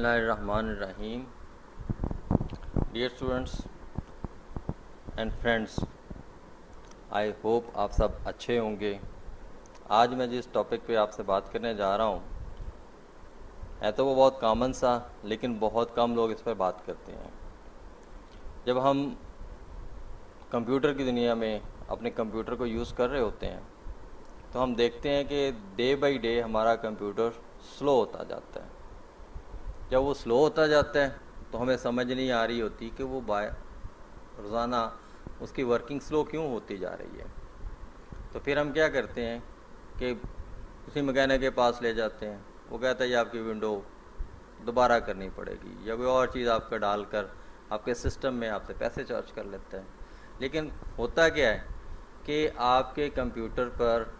बिस्मिल्लाहिर्रहमानिर्रहीम। Dear students and friends, I hope आप सब अच्छे होंगे। आज मैं जिस टॉपिक पे आपसे बात करने जा रहा हूँ है तो वो बहुत कॉमन सा, लेकिन बहुत कम लोग इस पर बात करते हैं। जब हम कंप्यूटर की दुनिया में अपने कंप्यूटर को यूज़ कर रहे होते हैं तो हम देखते हैं कि डे बाई डे हमारा कंप्यूटर स्लो होता जाता है। जब वो स्लो होता जाता है तो हमें समझ नहीं आ रही होती कि वो रोज़ाना उसकी वर्किंग स्लो क्यों होती जा रही है। तो फिर हम क्या करते हैं कि किसी मैकेनिक के पास ले जाते हैं। वो कहता है ये आपकी विंडो दोबारा करनी पड़ेगी, या कोई और चीज़ आपका डालकर आपके सिस्टम में आपसे पैसे चार्ज कर लेता है। लेकिन होता क्या है कि आपके कंप्यूटर पर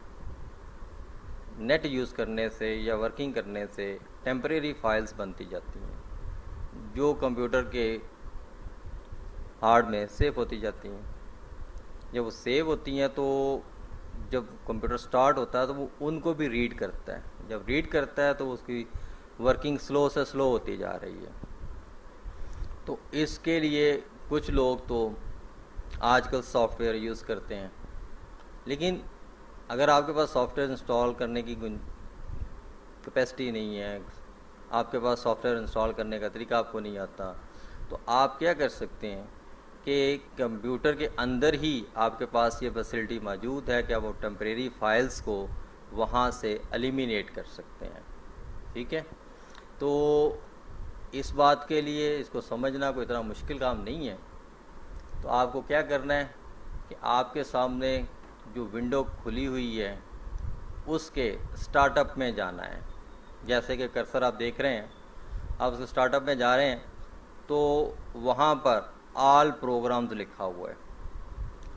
नेट यूज़ करने से या वर्किंग करने से टेम्परेरी फाइल्स बनती जाती हैं जो कंप्यूटर के हार्ड में सेव होती जाती हैं। जब वो सेव होती हैं तो जब कंप्यूटर स्टार्ट होता है तो वो उनको भी रीड करता है। जब रीड करता है तो उसकी वर्किंग स्लो से स्लो होती जा रही है। तो इसके लिए कुछ लोग तो आजकल सॉफ्टवेयर यूज़ करते हैं, लेकिन अगर आपके पास सॉफ्टवेयर इंस्टॉल करने की कैपेसिटी नहीं है, आपके पास सॉफ्टवेयर इंस्टॉल करने का तरीका आपको नहीं आता, तो आप क्या कर सकते हैं कि कंप्यूटर के अंदर ही आपके पास ये फैसिलिटी मौजूद है कि आप वो टेम्परेरी फाइल्स को वहाँ से एलिमिनेट कर सकते हैं। ठीक है, तो इस बात के लिए इसको समझना कोई इतना मुश्किल काम नहीं है। तो आपको क्या करना है कि आपके सामने जो विंडो खुली हुई है उसके स्टार्टअप में जाना है। जैसे कि कर्सर आप देख रहे हैं, आप उसके स्टार्टअप में जा रहे हैं तो वहाँ पर ऑल प्रोग्राम्स लिखा हुआ है।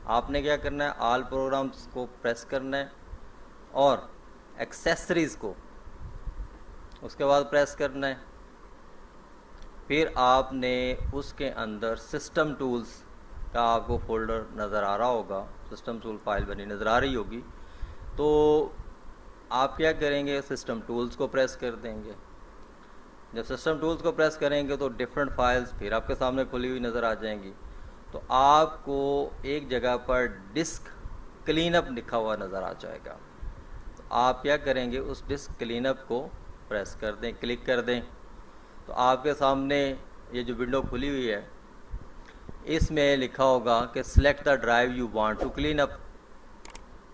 आपने क्या करना है, ऑल प्रोग्राम्स को प्रेस करना है और एक्सेसरीज़ को उसके बाद प्रेस करना है। फिर आपने उसके अंदर सिस्टम टूल्स का आपको फोल्डर नज़र आ रहा होगा, सिस्टम टूल फाइल बनी नज़र आ रही होगी। तो आप क्या करेंगे, सिस्टम टूल्स को प्रेस कर देंगे। जब सिस्टम टूल्स को प्रेस करेंगे तो डिफरेंट फाइल्स फिर आपके सामने खुली हुई नज़र आ जाएंगी। तो आपको एक जगह पर डिस्क क्लीनअप लिखा हुआ नज़र आ जाएगा। तो आप क्या करेंगे, उस डिस्क क्लीनअप को प्रेस कर दें, क्लिक कर दें। तो आपके सामने ये जो विंडो खुली हुई है इसमें लिखा होगा कि select the drive you want to clean up.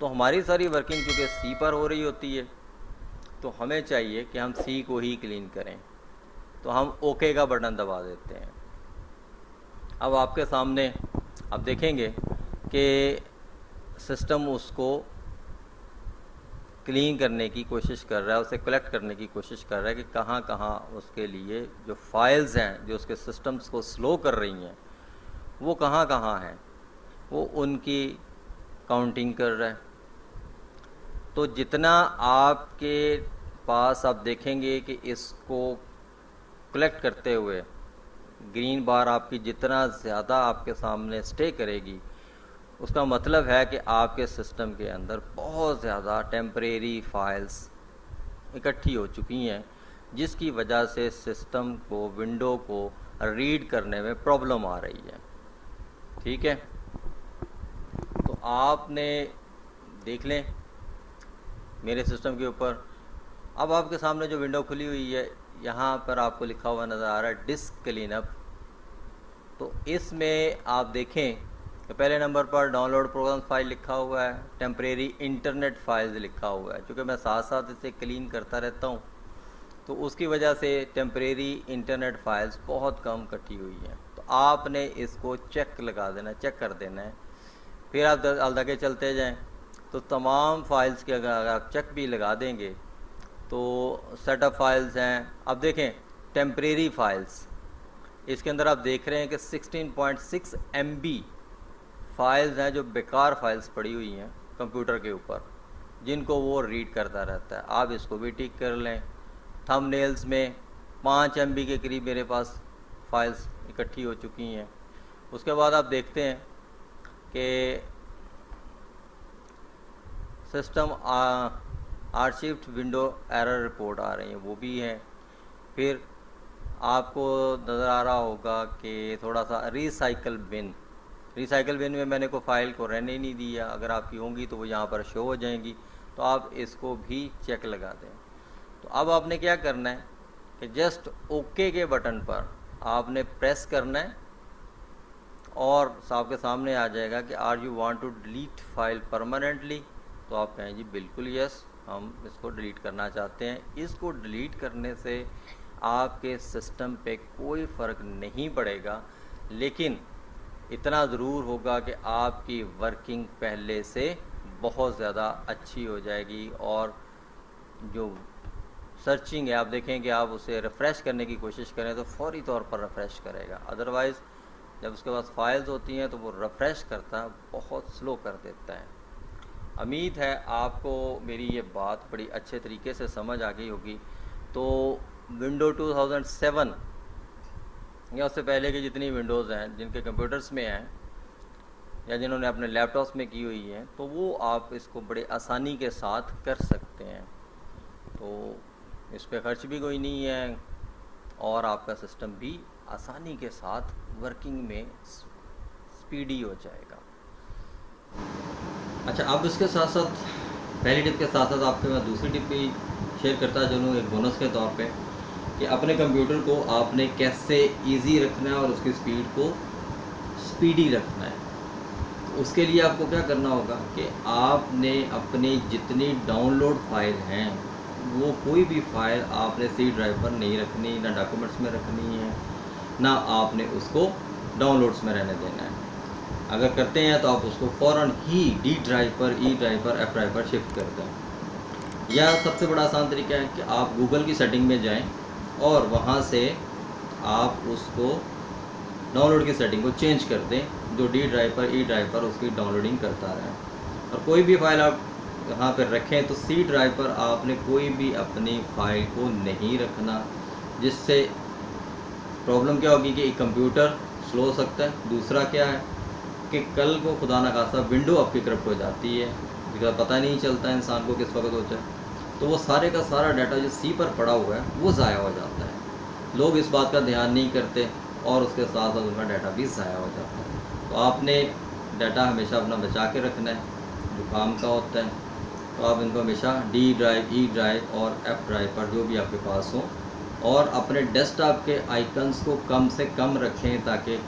तो हमारी सारी वर्किंग चूँकि सी पर हो रही होती है तो हमें चाहिए कि हम सी को ही क्लीन करें। तो हम ओके का बटन दबा देते हैं। अब आपके सामने आप देखेंगे कि सिस्टम उसको क्लीन करने की कोशिश कर रहा है, उसे कलेक्ट करने की कोशिश कर रहा है कि कहाँ कहाँ उसके लिए जो फाइल्स हैं जो उसके सिस्टम्स को स्लो कर रही हैं वो कहाँ कहाँ हैं, वो उनकी काउंटिंग कर रहा है। तो जितना आपके पास आप देखेंगे कि इसको कलेक्ट करते हुए ग्रीन बार आपकी जितना ज़्यादा आपके सामने स्टे करेगी, उसका मतलब है कि आपके सिस्टम के अंदर बहुत ज़्यादा टेम्परेरी फाइल्स इकट्ठी हो चुकी हैं, जिसकी वजह से सिस्टम को, विंडो को रीड करने में प्रॉब्लम आ रही है। ठीक है, तो आपने देख लें मेरे सिस्टम के ऊपर। अब आपके सामने जो विंडो खुली हुई है यहाँ पर आपको लिखा हुआ नज़र आ रहा है डिस्क क्लीनअप। तो इसमें आप देखें तो पहले नंबर पर डाउनलोड प्रोग्राम्स फाइल लिखा हुआ है, टेम्परेरी इंटरनेट फाइल्स लिखा हुआ है। क्योंकि मैं साथ साथ इसे क्लीन करता रहता हूँ तो उसकी वजह से टेम्परेरी इंटरनेट फाइल्स बहुत कम इकट्ठी हुई हैं। तो आपने इसको चेक लगा देना, चेक कर देना है। फिर आप आगे चलते जाएँ तो तमाम फाइल्स के अगर आप चेक भी लगा देंगे तो सेटअप फाइल्स हैं। अब देखें टेम्परेरी फाइल्स, इसके अंदर आप देख रहे हैं कि 16.6 MB फाइल्स हैं जो बेकार फाइल्स पड़ी हुई हैं कंप्यूटर के ऊपर, जिनको वो रीड करता रहता है। आप इसको भी टिक कर लें। थंबनेल्स में 5 MB के करीब मेरे पास फाइल्स इकट्ठी हो चुकी हैं। उसके बाद आप देखते हैं कि सिस्टम आर्चिव्ड विंडो एरर रिपोर्ट आ रही हैं, वो भी हैं। फिर आपको नज़र आ रहा होगा कि थोड़ा सा रिसाइकल बिन में मैंने को फाइल को रहने ही नहीं दिया। अगर आपकी होंगी तो वो यहाँ पर शो हो जाएंगी, तो आप इसको भी चेक लगा दें। तो अब आपने क्या करना है कि जस्ट ओके के बटन पर आपने प्रेस करना है और आपके सामने आ जाएगा कि are you want to delete file permanently. तो आप कहें जी बिल्कुल यस, हम इसको डिलीट करना चाहते हैं। इसको डिलीट करने से आपके सिस्टम पे कोई फ़र्क नहीं पड़ेगा, लेकिन इतना ज़रूर होगा कि आपकी वर्किंग पहले से बहुत ज़्यादा अच्छी हो जाएगी। और जो सर्चिंग है, आप देखें कि आप उसे रिफ़्रेश करने की कोशिश करें तो फौरी तौर पर रिफ़्रेश करेगा। अदरवाइज़ जब उसके पास फाइल्स होती हैं तो वो रिफ़्रेश करता है, बहुत स्लो कर देता है। उम्मीद है आपको मेरी ये बात बड़ी अच्छे तरीके से समझ आ गई होगी। तो विंडो 2007 या उससे पहले की जितनी विंडोज़ हैं जिनके कंप्यूटर्स में हैं या जिन्होंने अपने लैपटॉप्स में की हुई हैं, तो वो आप इसको बड़े आसानी के साथ कर सकते हैं। तो इस पर ख़र्च भी कोई नहीं है और आपका सिस्टम भी आसानी के साथ वर्किंग में स्पीडी हो जाएगा। अच्छा, अब इसके साथ साथ पहली टिप के साथ साथ आपके मैं दूसरी टिप भी शेयर करता चलूँ एक बोनस के तौर पे, कि अपने कंप्यूटर को आपने कैसे इजी रखना है और उसकी स्पीड को स्पीडी रखना है। तो उसके लिए आपको क्या करना होगा कि आपने अपनी जितनी डाउनलोड फाइल हैं, वो कोई भी फाइल आपने सी ड्राइव पर नहीं रखनी, ना डॉक्यूमेंट्स में रखनी है, ना आपने उसको डाउनलोड्स में रहने देना है। अगर करते हैं तो आप उसको फ़ौरन ही डी ड्राइव पर, ई ड्राइव पर, एफ ड्राइव पर शिफ्ट कर दें। या सबसे बड़ा आसान तरीका है कि आप गूगल की सेटिंग में जाएं और वहाँ से आप उसको डाउनलोड की सेटिंग को चेंज कर दें, जो डी ड्राइव पर, ई ड्राइव पर उसकी डाउनलोडिंग करता रहे। और कोई भी फाइल आप यहाँ पर रखें तो सी ड्राइव पर आपने कोई भी अपनी फाइल को नहीं रखना, जिससे प्रॉब्लम क्या होगी कि कंप्यूटर स्लो हो सकता है। दूसरा क्या है कि कल को खुदा न खासा विंडो आपकी करप्ट हो जाती है, जिसका पता नहीं चलता है इंसान को किस वक्त हो जाए, तो वो सारे का सारा डाटा जो सी पर पड़ा हुआ है वो ज़ाया हो जाता है। लोग इस बात का ध्यान नहीं करते और उसके साथ साथ उनका डाटा भी ज़ाया हो जाता है। तो आपने डाटा हमेशा अपना बचा के रखना है जो काम का होता है। तो आप इनको हमेशा डी ड्राइव, ई ड्राइव और एफ ड्राइव पर जो भी आपके पास हो, और अपने डेस्कटॉप के आइकन्स को कम से कम रखें ताकि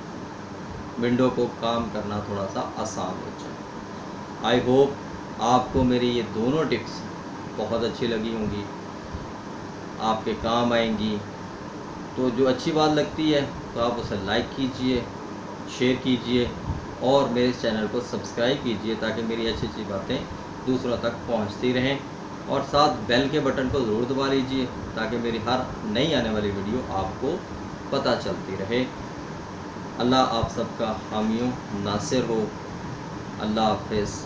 विंडो को काम करना थोड़ा सा आसान हो जाए। आई होप आपको मेरी ये दोनों टिप्स बहुत अच्छी लगी होंगी, आपके काम आएंगी। तो जो अच्छी बात लगती है तो आप उसे लाइक कीजिए, शेयर कीजिए और मेरे चैनल को सब्सक्राइब कीजिए ताकि मेरी अच्छी अच्छी बातें दूसरों तक पहुंचती रहें। और साथ बेल के बटन को ज़रूर दबा लीजिए ताकि मेरी हर नई आने वाली वीडियो आपको पता चलती रहे। अल्लाह आप सबका हामी नासिर हो। अल्लाह हाफ़िज़।